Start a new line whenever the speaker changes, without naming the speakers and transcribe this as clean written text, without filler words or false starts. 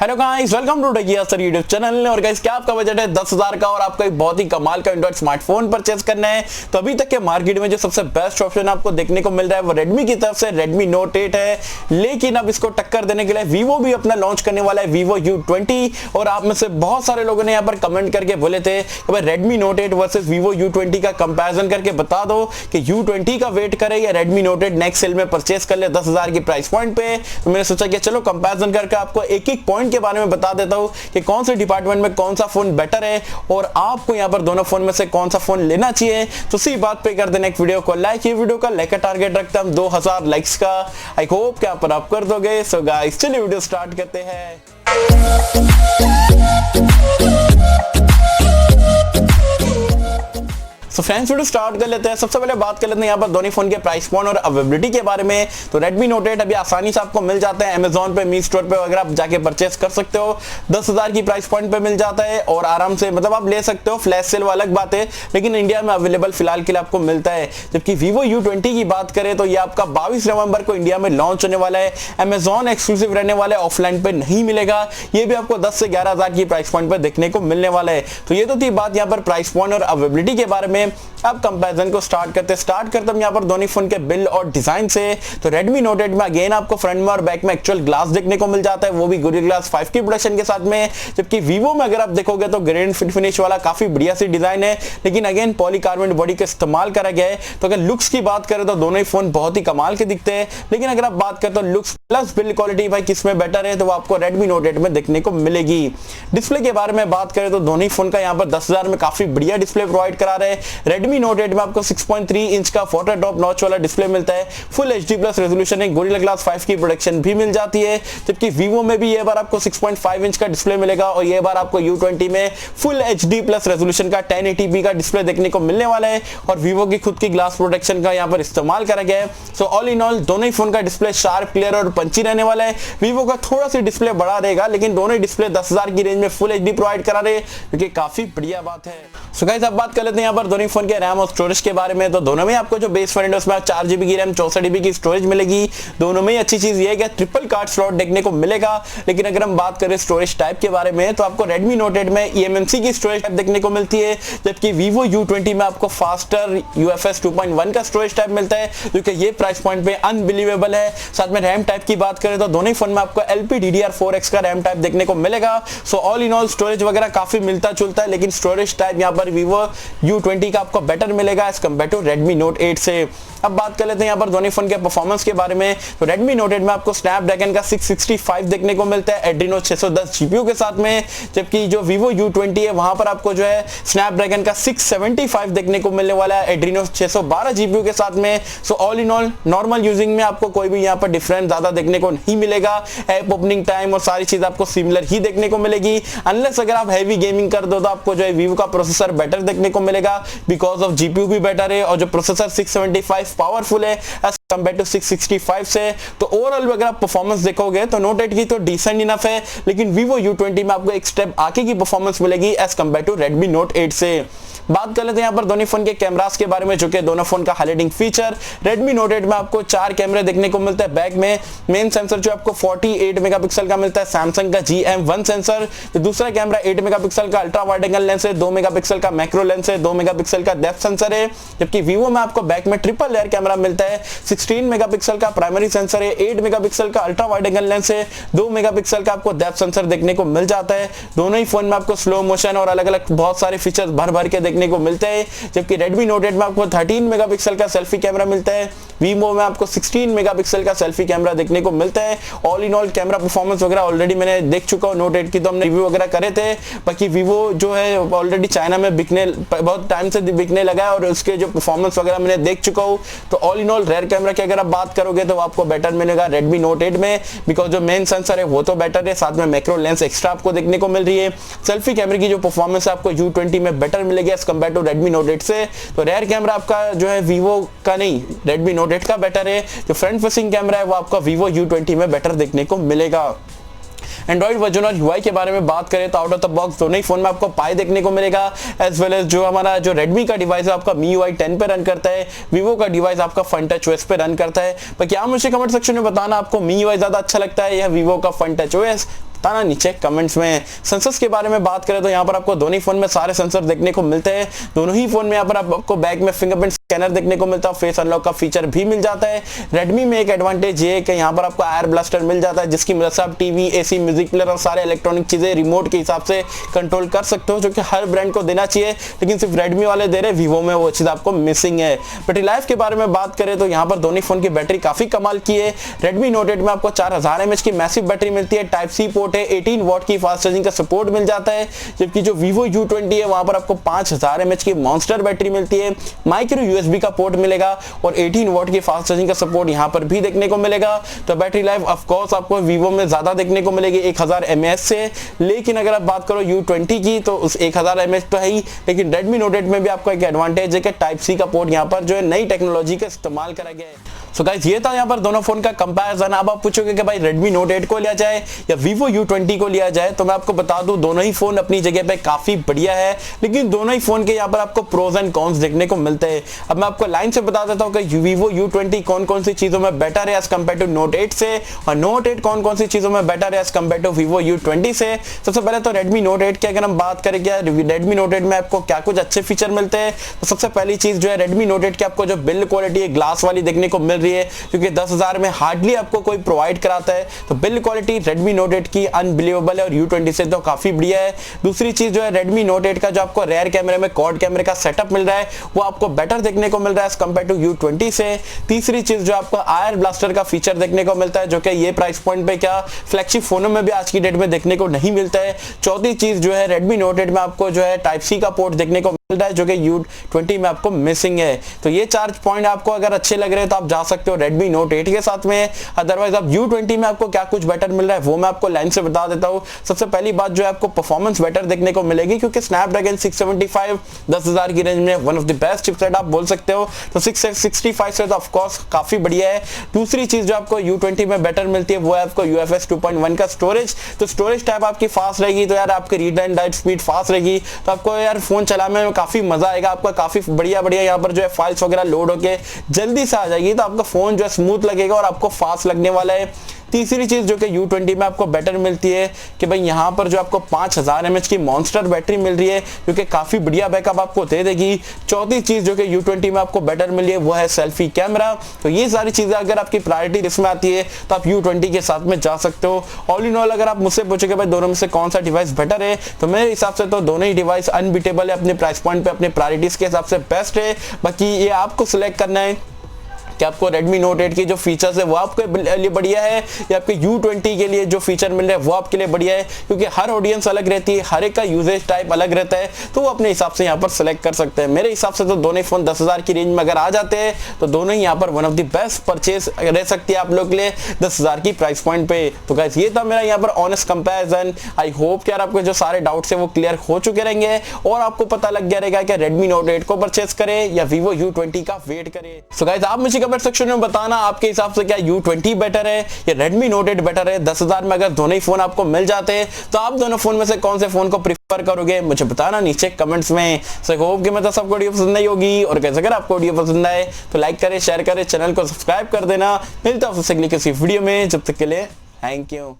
Hello guys, welcome to Techy Yasar YouTube channel. और guys, क्या आपका बजट है 10,000 का और आपको एक बहुत ही कमाल का एंड्रॉइड स्मार्टफोन परचेस करना है तो अभी तक के मार्केट में जो सबसे बेस्ट ऑप्शन आपको देखने को मिल रहा है वो Redmi की तरफ से Redmi Note 8 है। लेकिन अब इसको टक्कर देने के लिए Vivo भी अपना लॉन्च करने वाला है Vivo U20। और आप में से बहुत सारे लोगों ने यहाँ पर कमेंट करके बोले थे कि भाई Redmi Note 8 versus Vivo U20 का कंपैरिजन करके बता दो कि U20 का वेट करे या Redmi Note 8 नेक्स्ट सेल में परचेस कर ले 10,000 की प्राइस पॉइंट पे। तो मैंने सोचा कि चलो कंपैरिजन करके आपको एक एक पॉइंट के बारे में बता देता हूं कि कौन से डिपार्टमेंट में कौन सा फोन बेटर है और आपको यहां पर दोनों फोन में से कौन सा फोन लेना चाहिए। तो इसी बात पे कर देना एक वीडियो को लाइक। ये वीडियो का लाइक का टारगेट रखता हम 2000 लाइक्स का। आई होप कि आप कर दोगे। सो गाइस, चलिए वीडियो स्टार्ट करते हैं। तो फ्रेंड्स, वीडियो स्टार्ट कर लेते हैं। सबसे पहले बात कर लेते हैं यहाँ पर दोनों फोन के प्राइस पॉइंट और अवेलेबिलिटी के बारे में। तो Redmi Note 8 अभी आसानी से आपको मिल जाता है Amazon पे, मी स्टोर पे वगैरह आप जाके परचेस कर सकते हो। 10,000 की प्राइस पॉइंट पे मिल जाता है और आराम से मतलब आप ले सकते हो। फ्लैश सेल वो अलग बात है, लेकिन इंडिया में अवेलेबल फिलहाल के लिए आपको मिलता है। जबकि Vivo U20 की बात करें तो ये आपका 22 नवंबर को इंडिया में लॉन्च होने वाला है। Amazon एक्सक्लूसिव रहने वाला है, ऑफलाइन पे नहीं मिलेगा। ये भी आपको 10 से 11,000 की प्राइस पॉइंट पे देखने को मिलने वाला है। तो ये तो थी बात यहाँ पर प्राइस पॉइंट और अवेलेबिलिटी के बारे में। अब कंपैरिजन को स्टार्ट करते हैं यहाँ पर दोनों फोन के बिल्ड और डिजाइन से। तो Redmi Note 8 में अगेन आपको फ्रंट में और बैक में एक्चुअल ग्लास देखने को मिल जाता है, वो भी गोरिल्ला ग्लास 5 की प्रोडक्शन के साथ में। जबकि Vivo में अगर आप देखोगे तो ग्रेन फिनिश वाला काफी बढ़िया सी डिजाइन है, लेकिन अगेन पॉलीकार्बोनेट बॉडी का इस्तेमाल करा गया है। तो अगर लुक्स की बात करें तो दोनों ही फोन बहुत ही कमाल के दिखते हैं। लेकिन अगर आप बात करें तो लुक्स प्लस बिल्ड क्वालिटी भाई किसमें बेटर है तो वो आपको Redmi Note 8 में देखने को मिलेगी। डिस्प्ले के बारे में बात करें तो दोनों ही फोन का यहाँ पर 10,000 में काफी बढ़िया डिस्प्ले प्रोवाइड करा रहे हैं। Redmi Note 8 में आपको 6.3 इंच का फोटो टॉप नॉच वाला डिस्प्ले मिलता है। फुल HD प्लस रेजोल्यूशन है, गोरिल्ला ग्लास 5 की प्रोडक्शन भी मिल जाती है। जबकि Vivo में भी ये बार आपको 6.5 इंच का डिस्प्ले मिलेगा और ये बार आपको U20 में फुल HD प्लस रेजोल्यूशन का 1080p का डिस्प्ले देखने को मिलने वाला है। और Vivo की खुद की ग्लास प्रोटेक्शन का यहाँ पर इस्तेमाल करा गया है। सो ऑल इन ऑल दोनों ही फोन का डिस्प्ले शार्प, क्लियर और पंची रहने वाला है। Vivo का थोड़ा सी डिस्प्ले बढ़ा रहेगा, लेकिन दोनों ही डिस्प्ले 10,000 की रेंज में फुल HD प्रोवाइड करा रहे हैं, जो कि काफी बढ़िया बात है। सो गाइस, अब बात कर लेते हैं यहाँ पर दोनों फोन के रैम और स्टोरेज के बारे में। तो दोनों में आपको जो बेस वेरिएंट है उसमें 4GB की रैम 64GB की स्टोरेज मिलेगी। दोनों में ही अच्छी चीज ये है कि ट्रिपल कार्ड स्लॉट देखने को मिलेगा। लेकिन अगर हम बात करें स्टोरेज टाइप के बारे में तो आपको Redmi Note 8 में eMMC की स्टोरेज टाइप देखने को मिलती है, जबकि Vivo U20 में आपको फास्टर UFS 2.1 का स्टोरेज टाइप मिलता है, जो कि ये प्राइस पॉइंट पे अनबिलीवेबल है। साथ में रैम टाइप की बात करें तो दोनों ही फोन में आपको LPDDR4X का रैम टाइप देखने को मिलेगा। So all in all storage वगैरह काफी मिलता जुलता है, लेकिन स्टोरेज टाइप यहाँ पर Vivo U20 का आपको बेटर मिलेगा as compared to Redmi Note 8 से। अब बात कर लेते हैं यहाँ पर दोनों फोन के परफॉर्मेंस के बारे में। तो Redmi Note 8 में आपको स्नैपड्रैगन का 665 देखने को मिलता है Adreno 610 जीपीयू के साथ में, जबकि जो Vivo U20 है वहां पर आपको जो है स्नैपड्रैगन का 675 देखने को मिलने वाला है Adreno 612 जीपीयू के साथ में। So all in all normal using में आपको कोई भी यहाँ पर डिफरेंस ज्यादा देखने को नहीं मिलेगा। ऐप ओपनिंग टाइम और सारी चीज आपको सिमिलर ही देखने को मिलेगी, अनलेस अगर आप हैवी गेमिंग कर दो तो आपको जो है Vivo का प्रोसेसर बेटर देखने को मिलेगा, बिकॉज ऑफ जीपीयू भी बेटर है और जो प्रोसेसर 675 पावरफुल है एज कंपेयर टू 665 से। तो ओवरऑल अगर आप परफॉर्मेंस देखोगे तो Note 8 की तो डिसेंट इनफ है, लेकिन Vivo U20 में आपको एक स्टेप आगे की परफॉर्मेंस मिलेगी as compared to Redmi Note 8 से। बात कर लेते हैं यहाँ पर दोनों फोन के कैमरास के बारे में, जो कि दोनों फोन का हाइलाइटिंग फीचर। Redmi Note 8 में आपको 4 कैमरे देखने को मिलता है। बैक में मेन सेंसर जो आपको 48 मेगापिक्सल का मिलता है, सैमसंग का GM1 सेंसर। तो दूसरा कैमरा 8 मेगापिक्सल का अल्ट्रा वाइड एंगल लेंस है, 2 मेगापिक्सल का मैक्रो लेंस है, 2 मेगापिक्सल का डेप्थ सेंसर है। जबकि Vivo में आपको बैक में ट्रिपल लेयर कैमरा मिलता है, 16 मेगापिक्सल का प्राइमरी सेंसर है, 8 मेगापिक्सल का अल्ट्रा वाइड एंगल लेंस है, 2 मेगापिक्सल का आपको डेप्थ सेंसर देखने को मिल जाता है। दोनों ही फोन में आपको स्लो मोशन और अलग अलग बहुत सारे फीचर्स भर भर के देखने को मिलते हैं। जबकि Redmi Note 8 में आपको 13 मेगापिक्सल का सेल्फी कैमरा मिलता है, Vivo में आपको 16 मेगापिक्सल का सेल्फी कैमरा देखने को मिलता है। All in all camera performance वगैरह ऑलरेडी मैंने देख चुका हूं। Note 8 की तो हमने रिव्यू वगैरह करे थे। बाकी Vivo जो है ऑलरेडी चाइना में बिकने बहुत टाइम से बिकने लगा है और उसके जो परफॉर्मेंस वगैरह मैंने देख चुका हूं। तो all in all rare camera की अगर आप बात करोगे तो आपको बेटर मिलेगा Redmi Note 8 में, बिकॉज जो मेन सेंसर है वो तो बेटर है, साथ में मैक्रो लेंस एक्स्ट्रा आपको देखने को मिल रही है। सेल्फी कैमरे की जो परफॉर्मेंस है आपको U20 में बेटर मिलेगी as compared to Redmi Note 8 से। तो रेयर कैमरा आपका जो है Vivo का नहीं, Redmi Note 8 का बेटर है। जो फ्रंट फेसिंग कैमरा है वो आपका Vivo U20 में बेटर देखने को मिलेगा। एंड्रॉइड वर्जन और यूआई के बारे में बात करें तो आउट ऑफ द बॉक्स दोनों ही फोन में आपको पाई देखने को मिलेगा, एज वेल एज जो हमारा जो रेडमी का डिवाइस है आपका MIUI 10 पे रन करता है, वीवो का डिवाइस आपका फन टच ओएस पे रन करता है। पर क्या मुझे कमेंट सेक्शन में बताना आपको MIUI ज्यादा अच्छा लगता है या वीवो का फन टच ओएस। बताना नीचे कमेंट्स में। सेंसर्स के बारे में बात करें तो यहाँ पर आपको दोनों ही फोन में सारे सेंसर देखने को मिलते हैं। दोनों ही फोन में यहाँ पर आपको बैक में फिंगरप्रिंट स्कैनर देखने को मिलता है, फेस अनलॉक का फीचर भी मिल जाता है। रेडमी में एक एडवांटेज ये है कि यहाँ पर आपको एयर ब्लास्टर मिल जाता है, जिसकी मदद से आप टीवी, एसी, म्यूजिक प्लेयर और सारे इलेक्ट्रॉनिक चीजें रिमोट के हिसाब से कंट्रोल कर सकते हो, जो कि हर ब्रांड को देना चाहिए, लेकिन सिर्फ रेडमी वाले दे रहे, वीवो में वो चीज आपको मिसिंग है। बैटरी लाइफ के बारे में बात करें तो यहाँ पर दोनों फोन की बैटरी काफी कमाल की है। रेडमी नोट 8 में आपको 4000 mAh की मैसिव बैटरी मिलती है, टाइप सी पोर्ट है, 18 वॉट की फास्ट चार्जिंग का सपोर्ट मिल जाता है, जबकि जो Vivo U20 है वहां पर आपको 5000 mAh की मॉन्स्टर बैटरी मिलती है, माइक्रो यूएसबी का पोर्ट मिलेगा और 18 वॉट की फास्ट चार्जिंग का सपोर्ट यहां पर भी देखने को मिलेगा। तो बैटरी लाइफ ऑफ कोर्स आपको Vivo में ज्यादा देखने को मिलेगी 1000 mAh से, लेकिन अगर आप बात करो U20 की तो उस 1000 mAh तो है ही, लेकिन Redmi Note 8 में भी आपको एक एडवांटेज है कि टाइप सी का पोर्ट यहां पर जो है नई टेक्नोलॉजी का इस्तेमाल करा गया है। सो गाइस ये था यहाँ पर दोनों फोन का कंपैरिजन। अब आप पूछोगे कि भाई Redmi Note 8 को लिया जाए या Vivo U20 को लिया जाए, तो मैं आपको बता दूं दोनों ही फोन अपनी जगह पे काफी बढ़िया है, लेकिन दोनों ही फोन के यहाँ पर आपको प्रोज एंड कॉन्स देखने को मिलते हैं। अब मैं आपको लाइन से बता देता हूँ कि Vivo U20 कौन कौन सी चीजों में बेटर है एज कम्पेयर टू Note 8 से, और Note 8 कौन कौन सी चीजों में बेटर है as compare to Vivo U20 से। सबसे पहले तो Redmi Note 8 की अगर हम बात करें क्या Redmi Note 8 में आपको क्या कुछ अच्छे फीचर मिलते हैं, तो सबसे पहली चीज जो है Redmi Note 8 की आपको जो बिल्ड क्वालिटी है ग्लास वाली देखने को मिल रही है, क्योंकि 10,000 में हार्डली आपको कोई प्रोवाइड कराता है। तो बिल्ड क्वालिटी Redmi Note 8 की अनबिलीवेबल है और U20 से तो काफी बढ़िया है। दूसरी चीज जो है Redmi Note 8 का जो आपको रेयर कैमरे में क्वाड कैमरे का सेटअप मिल रहा है वो आपको बेटर देखने को मिल रहा है एज कंपेयर टू U20 से। तीसरी चीज जो आपको आयर ब्लास्टर का फीचर देखने को मिलता है, जो कि ये प्राइस पॉइंट पे क्या फ्लैगशिप फोनों में भी आज की डेट में देखने को नहीं मिलता है। चौथी चीज जो है Redmi Note 8 में आपको जो है टाइप सी का पोर्ट देखने को मिल रहा है, जो कि U20 में आपको मिसिंग है। तो ये 4 पॉइंट आपको अगर अच्छे लग रहे हैं तो आप जा सकते हो Redmi Note 8 के साथ में। अदरवाइज आप U20 में आपको क्या कुछ बेटर मिल रहा है वो मैं आपको लाइन से बता देता हूँ। सबसे पहली बात जो है आपको परफॉर्मेंस बेटर देखने को मिलेगी, क्योंकि स्नैपड्रैगन 675 10,000 की रेंज में one of the best chipset आप बोल सकते हो, तो 665 से तो ऑफ कोर्स काफी बढ़िया है। दूसरी चीज जो आपको U20 में बेटर मिलती है वो है आपको UFS 2.1 का स्टोरेज। तो स्टोरेज टाइप आपकी फास्ट रहेगी, तो यार आपकी read and right speed fast रहेगी, तो आपको यार फोन चलाने में काफी मजा आएगा, आपका काफी बढ़िया यहाँ पर जो है फाइल्स वगैरह लोड होके जल्दी से आ जाएगी, तो आपका फोन जो है स्मूथ लगेगा और आपको फास्ट लगने वाला है। तीसरी चीज जो कि U20 में आपको बेटर मिलती है कि भाई यहाँ पर जो आपको 5000 mAh की मॉन्स्टर बैटरी मिल रही है, जो कि काफी बढ़िया बैकअप आपको दे देगी। चौथी चीज जो कि U20 में आपको बेटर मिली है वो है सेल्फी कैमरा। तो ये सारी चीजें अगर आपकी प्रायोरिटी लिस्ट में आती है तो आप U20 के साथ में जा सकते हो। ऑल इन ऑल अगर आप मुझसे पूछोगे भाई दोनों में से कौन सा डिवाइस बेटर है, तो मेरे हिसाब से तो दोनों ही डिवाइस अनबीटेबल है, अपने प्राइस पॉइंट पे अपने प्रायोरिटीज के हिसाब से बेस्ट है। बाकी ये आपको सिलेक्ट करना है कि आपको Redmi Note 8 की जो फीचर्स है वो आपके लिए बढ़िया है या आपके U20 के लिए जो फीचर मिल रहे हैं वो आपके लिए बढ़िया है, क्योंकि हर ऑडियंस अलग रहती है, हर एक का यूजेज टाइप अलग रहता है, तो वो अपने हिसाब से यहाँ पर सेलेक्ट कर सकते हैं। मेरे हिसाब से तो दोनों फोन 10,000 की रेंज में अगर आ जाते हैं तो दोनों ही यहाँ पर one of the best purchase रह सकती है आप लोग के लिए 10,000 की प्राइस पॉइंट पे। तो गाइस ये था मेरा यहाँ पर ऑनेस्ट कंपैरिजन। आई होप कि यार आपको जो सारे डाउट्स है वो क्लियर हो चुके रहेंगे और आपको पता लग गया रहेगा कि Redmi Note 8 को परचेज करें या Vivo U20 का वेट करें। सो गाइस आप मुझे कमेंट सेक्शन में बताना आपके हिसाब से क्या U20 बेटर है या Redmi Note 8 बेटर है। 10,000 में अगर दोनों ही फोन आपको मिल जाते हैं तो आप दोनों फोन में से कौन से फोन को प्रीफर करोगे, मुझे बताना नीचे कमेंट्स में। सो होप कि मतलब सबको वीडियो पसंद आई होगी, और कैसे अगर आपको वीडियो पसंद आए तो लाइक करें, शेयर करें, चैनल को सब्सक्राइब कर देना। मिलता है आपसे किसी वीडियो में, जब तक के लिए थैंक यू।